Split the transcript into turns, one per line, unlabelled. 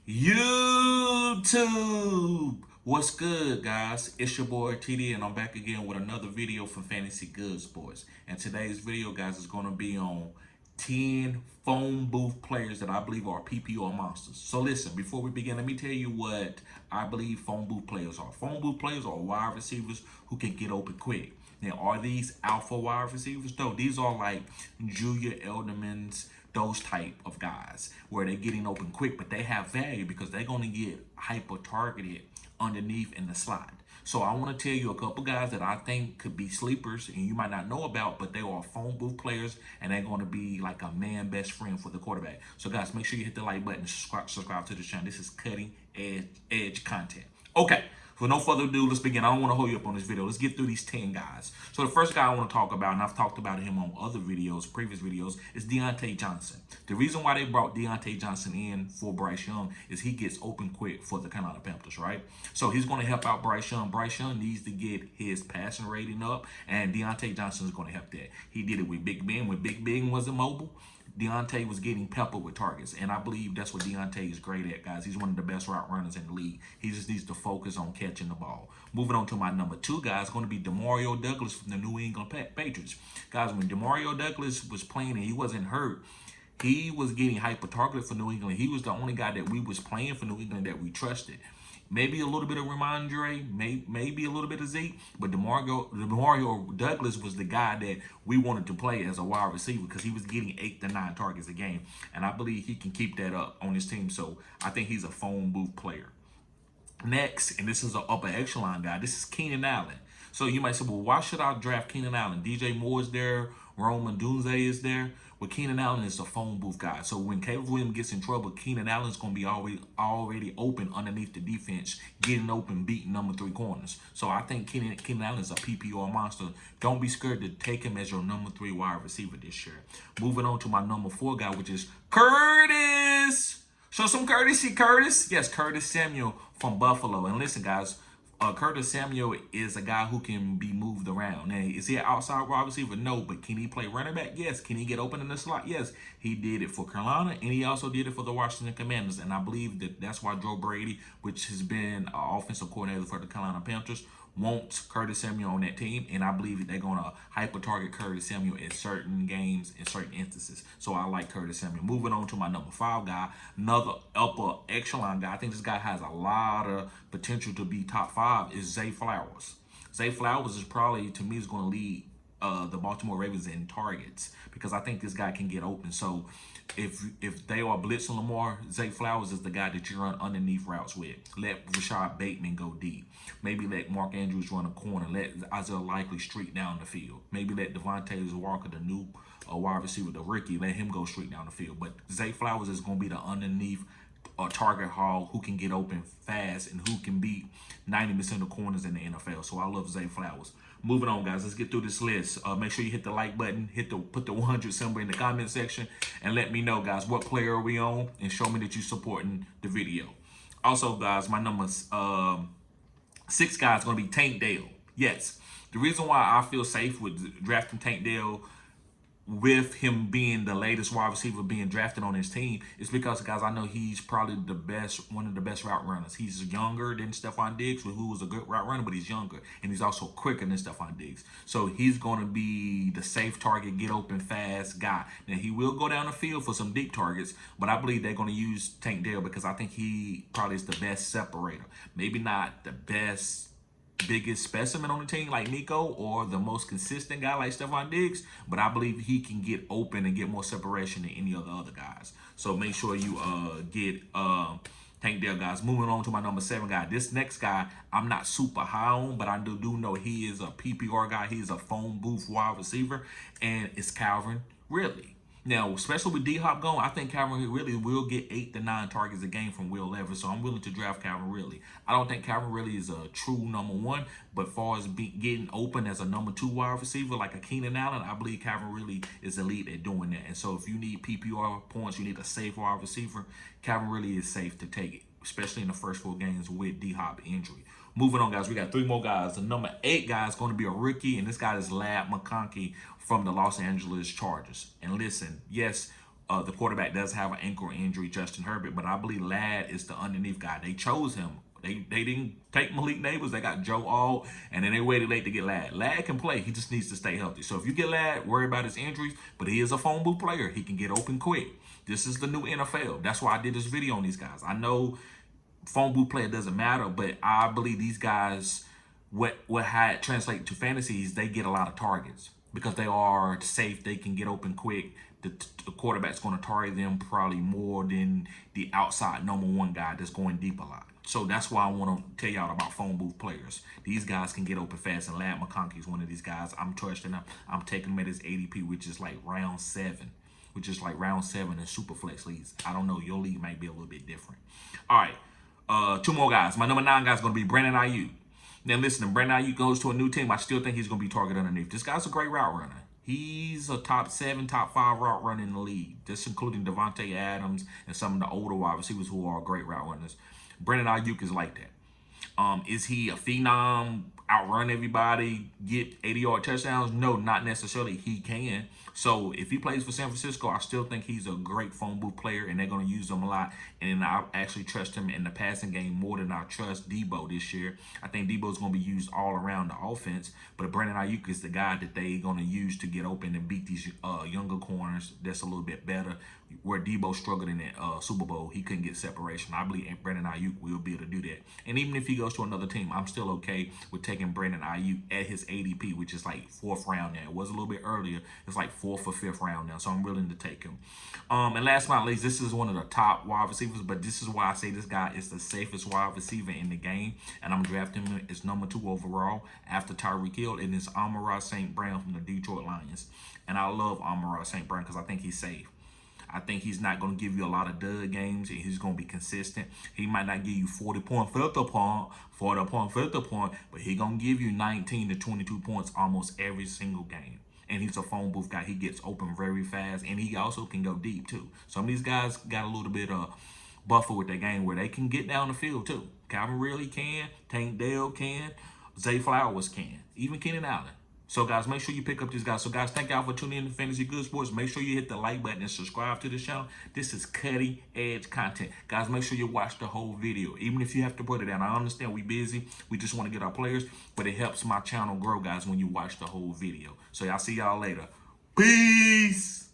YouTube. What's good, guys? It's your boy TD, and I'm back again with another video from Fantasy Good Sports. And today's video, guys, is going to be on 10 phone booth players that I believe are PPR monsters. So listen, before we begin, let me tell you what I believe phone booth players are. Phone booth players are wide receivers who can get open quick. Now, are these alpha wide receivers? No, these are like Julia Edelman's, those type of guys where they're getting open quick, but they have value because they're going to get hyper targeted underneath in the slot. So I want to tell you a couple guys that I think could be sleepers and you might not know about, but they are phone booth players and they're going to be like a man best friend for the quarterback. So guys, make sure you hit the like button and subscribe to the channel. This is cutting edge content. Okay. So no further ado, let's begin. I don't want to hold you up on this video. Let's get through these 10 guys. So the first guy I want to talk about, and I've talked about him on other videos, previous videos, is Deontay Johnson. The reason why they brought Deontay Johnson in for Bryce Young is he gets open quick for the Carolina Panthers, right? So he's going to help out Bryce Young. Bryce Young needs to get his passing rating up, and Deontay Johnson is going to help that. He did it with Big Ben. When Big Ben wasn't mobile, Deontay was getting peppered with targets, and I believe that's what Deontay is great at, guys. He's one of the best route runners in the league. He just needs to focus on catching the ball. Moving on to my number 2 guy is going to be Demario Douglas from the New England Patriots. Guys, when Demario Douglas was playing and he wasn't hurt, he was getting hyper-targeted for New England. He was the only guy that we was playing for New England that we trusted. Maybe a little bit of Ramondre, maybe a little bit of Zeke, but Demario Douglas was the guy that we wanted to play as a wide receiver because he was getting 8 to 9 targets a game, and I believe he can keep that up on his team. So I think he's a phone booth player. Next, and this is an upper echelon guy, this is Keenan Allen. So you might say, well, why should I draft Keenan Allen? DJ Moore is there, Roman Dunze is there. Well, Keenan Allen is a phone booth guy. So when Caleb Williams gets in trouble, Keenan Allen's going to be already open underneath the defense, getting open, beating number 3 corners. So I think Keenan Allen is a PPR monster. Don't be scared to take him as your number 3 wide receiver this year. Moving on to my number 4 guy, which is Curtis. Show some courtesy, Curtis. Yes, Curtis Samuel from Buffalo. And listen, guys, Curtis Samuel is a guy who can be moved around. Now, is he an outside wide receiver? No, but can he play running back? Yes. Can he get open in the slot? Yes. He did it for Carolina, and he also did it for the Washington Commanders. And I believe that that's why Joe Brady, which has been an offensive coordinator for the Carolina Panthers, wants Curtis Samuel on that team, and I believe that they're going to hyper-target Curtis Samuel in certain games, in certain instances. So I like Curtis Samuel. Moving on to my number 5 guy, another upper echelon guy. I think this guy has a lot of potential to be top 5, is Zay Flowers. Zay Flowers is probably, to me, is going to lead the Baltimore Ravens in targets because I think this guy can get open. So if they are blitzing Lamar, Zay Flowers is the guy that you run underneath routes with. Let Rashad Bateman go deep. Maybe let Mark Andrews run a corner. Let Isaiah Likely streak down the field. Maybe let Devontae Walker, the new wide receiver, the rookie, let him go straight down the field. But Zay Flowers is going to be the underneath target hog who can get open fast and who can beat 90% of corners in the NFL. So I love Zay Flowers. Moving on, guys, let's get through this list. Make sure you hit the like button, put the 100 symbol in the comment section, and let me know, guys, what player are we on, and show me that you're supporting the video. Also, guys, my number 6 guy is going to be Tank Dell. Yes, the reason why I feel safe with drafting Tank Dell with him being the latest wide receiver being drafted on his team is because, guys, I know he's probably one of the best route runners. He's younger than Stephon Diggs, who was a good route runner, but he's younger, and he's also quicker than Stephon Diggs. So he's going to be the safe target, get open fast guy. Now, he will go down the field for some deep targets, but I believe they're going to use Tank Dell because I think he probably is the best separator. Maybe not the biggest specimen on the team like Nico or the most consistent guy like Stephon Diggs, but I believe he can get open and get more separation than any of the other guys. So make sure you get Tank Dell, guys. Moving on to my number 7 guy. This next guy I'm not super high on, but I do know he is a PPR guy. He's a phone booth wide receiver, and it's Calvin Ridley. Now, especially with D-Hop going, I think Calvin Ridley will get 8 to 9 targets a game from Will Levis, so I'm willing to draft Calvin Ridley. I don't think Calvin Ridley is a true number 1, but as far as getting open as a number 2 wide receiver like a Keenan Allen, I believe Calvin Ridley is elite at doing that. And so if you need PPR points, you need a safe wide receiver, Calvin Ridley is safe to take it, especially in the first 4 games with D-Hop injury. Moving on, guys, we got 3 more guys. The number 8 guy is going to be a rookie, and this guy is Lab McConkey from the Los Angeles Chargers. And listen, yes, The quarterback does have an ankle injury, Justin Herbert, but I believe Ladd is the underneath guy. They chose him. They didn't take Malik Neighbors. They got Joe Alt, and then they waited late to get Ladd. Ladd can play. He just needs to stay healthy. So if you get Ladd, worry about his injuries, but he is a phone booth player. He can get open quick. This is the new NFL. That's why I did this video on these guys. I know phone booth player doesn't matter, but I believe these guys, how it translates to fantasy is they get a lot of targets because they are safe. They can get open quick. The quarterback's going to target them probably more than the outside number one guy that's going deep a lot. So that's why I want to tell y'all about phone booth players. These guys can get open fast, and Ladd McConkey is one of these guys. I'm trusting him. I'm taking him at his ADP, which is like round 7. Which is like round 7 in super flex leagues. I don't know. Your league might be a little bit different. All right. 2 more guys. My number 9 guy is going to be Brandon Ayuk. Now listen, if Brandon Ayuk goes to a new team, I still think he's going to be targeted underneath. This guy's a great route runner. He's a top 7, top 5 route runner in the league. This including Devontae Adams and some of the older wide receivers who are great route runners. Brandon Ayuk is like that. Is he a phenom, outrun everybody, get 80-yard touchdowns? No, not necessarily. He can. So if he plays for San Francisco, I still think he's a great phone booth player, and they're going to use him a lot. And I actually trust him in the passing game more than I trust Debo this year. I think Debo's going to be used all around the offense, but Brandon Ayuk is the guy that they're going to use to get open and beat these younger corners that's a little bit better. Where Debo struggled in that Super Bowl, he couldn't get separation. I believe Brandon Ayuk will be able to do that. And even if he goes to another team, I'm still okay with taking Brandon Ayuk at his ADP, which is like 4th round now. It was a little bit earlier. It's like 4th or 5th round now, so I'm willing to take him. And last but not least, this is one of the top wide receivers, but this is why I say this guy is the safest wide receiver in the game, and I'm drafting him as number 2 overall after Tyreek Hill, and it's Amon-Ra St. Brown from the Detroit Lions. And I love Amon-Ra St. Brown because I think he's safe. I think he's not going to give you a lot of dud games, and he's going to be consistent. He might not give you 40 point, 50 point, 40 point, 50 point, but he's going to give you 19 to 22 points almost every single game. And he's a phone booth guy. He gets open very fast, and he also can go deep, too. Some of these guys got a little bit of buffer with their game where they can get down the field, too. Calvin Ridley can, Tank Dell can, Zay Flowers can, even Keenan Allen. So, guys, make sure you pick up these guys. So, guys, thank y'all for tuning in to Fantasy Good Sports. Make sure you hit the like button and subscribe to the channel. This is cutting-edge content. Guys, make sure you watch the whole video, even if you have to put it down. I understand we busy. We just want to get our players, but it helps my channel grow, guys, when you watch the whole video. So, I'll see y'all later. Peace!